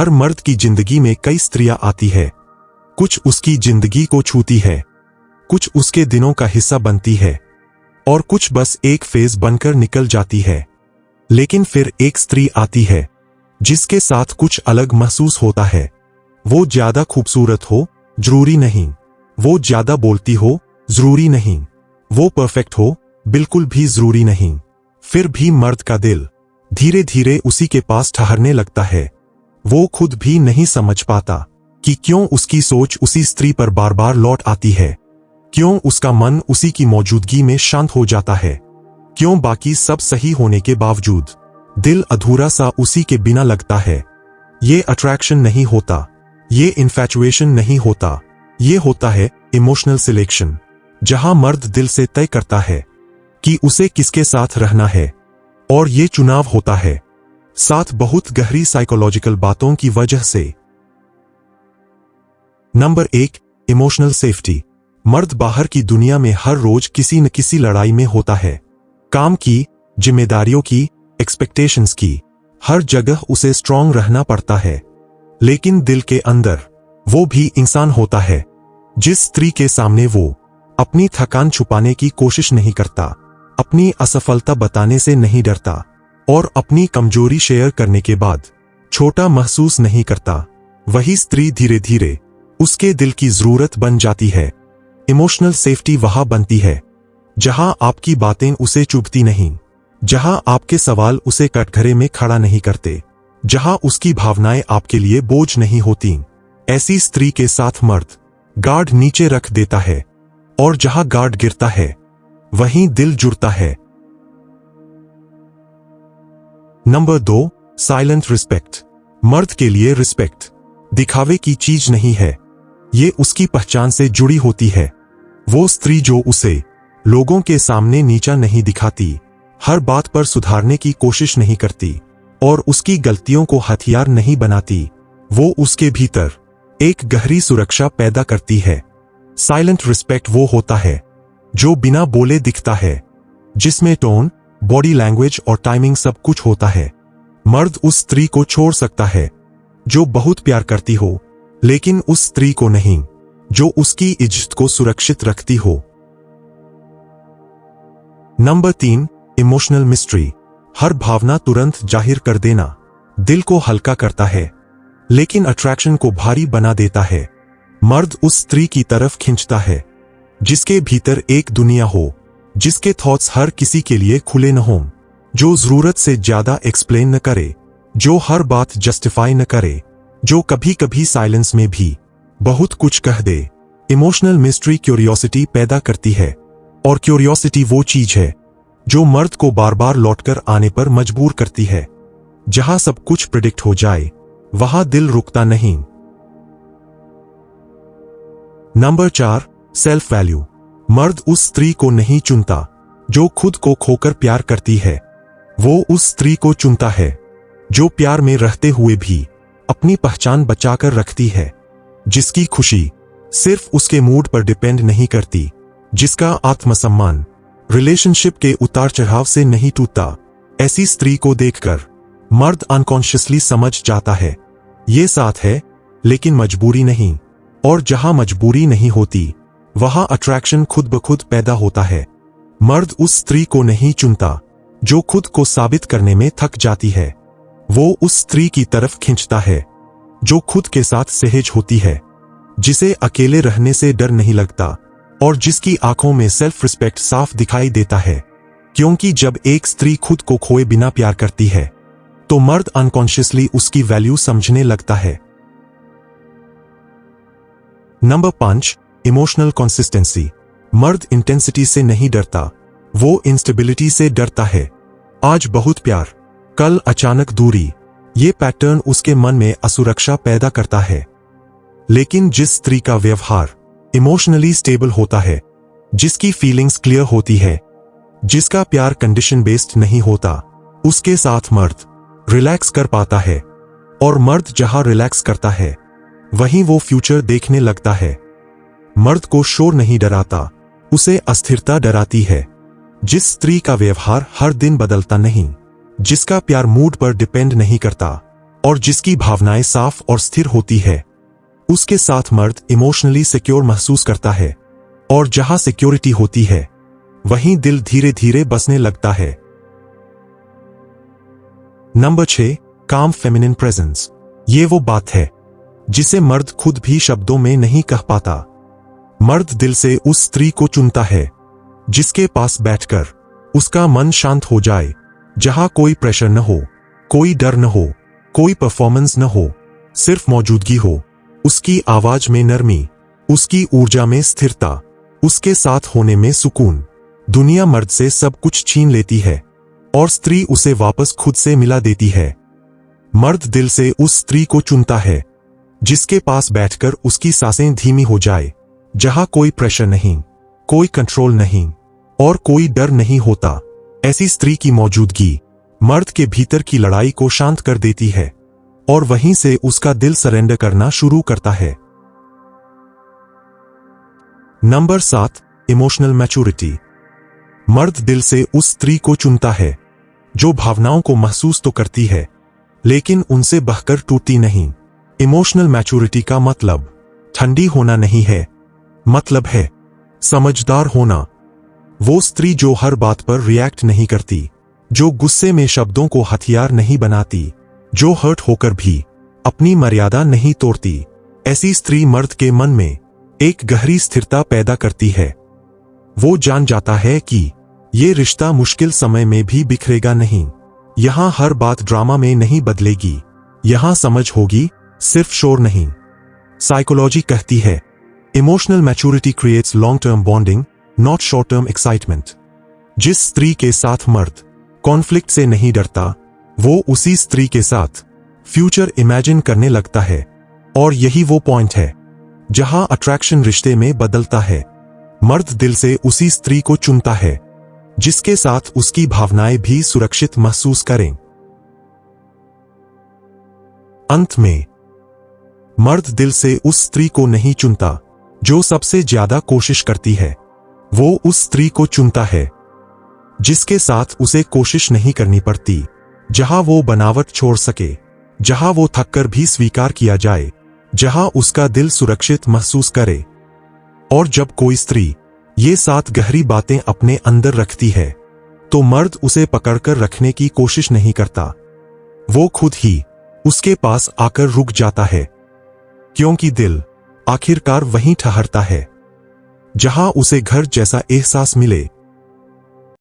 हर मर्द की जिंदगी में कई स्त्रियां आती है। कुछ उसकी जिंदगी को छूती है, कुछ उसके दिनों का हिस्सा बनती है और कुछ बस एक फेज बनकर निकल जाती है। लेकिन फिर एक स्त्री आती है जिसके साथ कुछ अलग महसूस होता है। वो ज्यादा खूबसूरत हो, जरूरी नहीं। वो ज्यादा बोलती हो, जरूरी नहीं। वो परफेक्ट हो, बिल्कुल भी जरूरी नहीं। फिर भी मर्द का दिल धीरे धीरे उसी के पास ठहरने लगता है। वो खुद भी नहीं समझ पाता कि क्यों उसकी सोच उसी स्त्री पर बार बार लौट आती है, क्यों उसका मन उसी की मौजूदगी में शांत हो जाता है, क्यों बाकी सब सही होने के बावजूद दिल अधूरा सा उसी के बिना लगता है। ये अट्रैक्शन नहीं होता, ये इन्फैचुएशन नहीं होता, ये होता है इमोशनल सिलेक्शन, जहां मर्द दिल से तय करता है कि उसे किसके साथ रहना है। और ये चुनाव होता है साथ बहुत गहरी साइकोलॉजिकल बातों की वजह से। Number 1, emotional safety. मर्द बाहर की दुनिया में हर रोज किसी न किसी लड़ाई में होता है। काम की, जिम्मेदारियों की, एक्सपेक्टेशंस की, हर जगह उसे स्ट्रांग रहना पड़ता है। लेकिन दिल के अंदर वो भी इंसान होता है। जिस स्त्री के सामने वो अपनी थकान छुपाने की कोशिश नहीं करता, अपनी असफलता बताने से नहीं डरता और अपनी कमजोरी शेयर करने के बाद छोटा महसूस नहीं करता, वही स्त्री धीरे धीरे उसके दिल की जरूरत बन जाती है। इमोशनल सेफ्टी वहां बनती है जहां आपकी बातें उसे चुभती नहीं, जहां आपके सवाल उसे कटघरे में खड़ा नहीं करते, जहां उसकी भावनाएं आपके लिए बोझ नहीं होती। ऐसी स्त्री के साथ मर्द गार्ड नीचे रख देता है और जहां गार्ड गिरता है वहीं दिल जुड़ता है। Number 2, silent respect. मर्द के लिए रिस्पेक्ट दिखावे की चीज नहीं है, ये उसकी पहचान से जुड़ी होती है। वो स्त्री जो उसे लोगों के सामने नीचा नहीं दिखाती, हर बात पर सुधारने की कोशिश नहीं करती और उसकी गलतियों को हथियार नहीं बनाती, वो उसके भीतर एक गहरी सुरक्षा पैदा करती है। साइलेंट रिस्पेक्ट वो होता है जो बिना बोले दिखता है, जिसमें टोन, बॉडी लैंग्वेज और टाइमिंग सब कुछ होता है। मर्द उस स्त्री को छोड़ सकता है जो बहुत प्यार करती हो, लेकिन उस स्त्री को नहीं जो उसकी इज्जत को सुरक्षित रखती हो। Number 3, emotional mystery. हर भावना तुरंत जाहिर कर देना दिल को हल्का करता है, लेकिन अट्रैक्शन को भारी बना देता है। मर्द उस स्त्री की तरफ खींचता है जिसके भीतर एक दुनिया हो, जिसके थॉट्स हर किसी के लिए खुले न हों, जो जरूरत से ज्यादा एक्सप्लेन न करे, जो हर बात जस्टिफाई न करे, जो कभी कभी साइलेंस में भी बहुत कुछ कह दे। इमोशनल मिस्ट्री क्यूरियोसिटी पैदा करती है और क्यूरियोसिटी वो चीज है जो मर्द को बार बार लौटकर आने पर मजबूर करती है। जहां सब कुछ प्रिडिक्ट हो जाए वहां दिल रुकता नहीं। Number 4, self value. मर्द उस स्त्री को नहीं चुनता जो खुद को खोकर प्यार करती है, वो उस स्त्री को चुनता है जो प्यार में रहते हुए भी अपनी पहचान बचाकर रखती है, जिसकी खुशी सिर्फ उसके मूड पर डिपेंड नहीं करती, जिसका आत्मसम्मान रिलेशनशिप के उतार चढ़ाव से नहीं टूटता। ऐसी स्त्री को देखकर मर्द अनकॉन्शियसली समझ जाता है ये साथ है लेकिन मजबूरी नहीं, और जहां मजबूरी नहीं होती वहां अट्रैक्शन खुद ब खुद पैदा होता है। मर्द उस स्त्री को नहीं चुनता जो खुद को साबित करने में थक जाती है, वो उस स्त्री की तरफ खींचता है जो खुद के साथ सहज होती है, जिसे अकेले रहने से डर नहीं लगता और जिसकी आंखों में सेल्फ रिस्पेक्ट साफ दिखाई देता है। क्योंकि जब एक स्त्री खुद को खोए बिना प्यार करती है तो मर्द अनकॉन्शियसली उसकी वैल्यू समझने लगता है। Number 5, emotional consistency. मर्द इंटेंसिटी से नहीं डरता, वो इंस्टेबिलिटी से डरता है। आज बहुत प्यार, कल अचानक दूरी, ये पैटर्न उसके मन में असुरक्षा पैदा करता है। लेकिन जिस स्त्री का व्यवहार इमोशनली स्टेबल होता है, जिसकी फीलिंग्स क्लियर होती है, जिसका प्यार कंडीशन बेस्ड नहीं होता, उसके साथ मर्द रिलैक्स कर पाता है। और मर्द जहां रिलैक्स करता है वहीं वो फ्यूचर देखने लगता है। मर्द को शोर नहीं डराता, उसे अस्थिरता डराती है। जिस स्त्री का व्यवहार हर दिन बदलता नहीं, जिसका प्यार मूड पर डिपेंड नहीं करता, और जिसकी भावनाएं साफ और स्थिर होती है, उसके साथ मर्द इमोशनली सिक्योर महसूस करता है। और जहां सिक्योरिटी होती है, वहीं दिल धीरे धीरे बसने लगता है। नंबर 6, काम फेमिनिन प्रेजेंस। ये वो बात है जिसे मर्द खुद भी शब्दों में नहीं कह पाता। मर्द दिल से उस स्त्री को चुनता है जिसके पास बैठकर उसका मन शांत हो जाए, जहां कोई प्रेशर न हो, कोई डर न हो, कोई परफॉर्मेंस न हो, सिर्फ मौजूदगी हो। उसकी आवाज में नरमी, उसकी ऊर्जा में स्थिरता, उसके साथ होने में सुकून। दुनिया मर्द से सब कुछ छीन लेती है और स्त्री उसे वापस खुद से मिला देती है। मर्द दिल से उस स्त्री को चुनता है जिसके पास बैठकर उसकी सांसें धीमी हो जाए, जहां कोई प्रेशर नहीं, कोई कंट्रोल नहीं और कोई डर नहीं होता। ऐसी स्त्री की मौजूदगी मर्द के भीतर की लड़ाई को शांत कर देती है और वहीं से उसका दिल सरेंडर करना शुरू करता है। Number 7, emotional maturity. मर्द दिल से उस स्त्री को चुनता है जो भावनाओं को महसूस तो करती है, लेकिन उनसे बहकर टूटती नहीं। इमोशनल मैच्योरिटी का मतलब ठंडी होना नहीं है, मतलब है समझदार होना। वो स्त्री जो हर बात पर रिएक्ट नहीं करती, जो गुस्से में शब्दों को हथियार नहीं बनाती, जो हर्ट होकर भी अपनी मर्यादा नहीं तोड़ती। ऐसी स्त्री मर्द के मन में एक गहरी स्थिरता पैदा करती है। वो जान जाता है कि ये रिश्ता मुश्किल समय में भी बिखरेगा नहीं। यहां हर बात ड्रामा में नहीं बदलेगी, यहां समझ होगी, सिर्फ शोर नहीं। साइकोलॉजी कहती है, emotional maturity creates long term bonding, not short term excitement. जिस स्त्री के साथ मर्द कॉन्फ्लिक्ट से नहीं डरता, वो उसी स्त्री के साथ फ्यूचर इमेजिन करने लगता है। और यही वो पॉइंट है जहां अट्रैक्शन रिश्ते में बदलता है। मर्द दिल से उसी स्त्री को चुनता है जिसके साथ उसकी भावनाएं भी सुरक्षित महसूस करें। अंत में, मर्द दिल से उस स्त्री को नहीं चुनता जो सबसे ज्यादा कोशिश करती है। वो उस स्त्री को चुनता है जिसके साथ उसे कोशिश नहीं करनी पड़ती, जहां वो बनावट छोड़ सके, जहां वो थककर भी स्वीकार किया जाए, जहां उसका दिल सुरक्षित महसूस करे। और जब कोई स्त्री ये 7 गहरी बातें अपने अंदर रखती है, तो मर्द उसे पकड़कर रखने की कोशिश नहीं करता। वो खुद ही उसके पास आकर रुक जाता है, क्योंकि दिल आखिरकार वहीं ठहरता है जहां उसे घर जैसा एहसास मिले।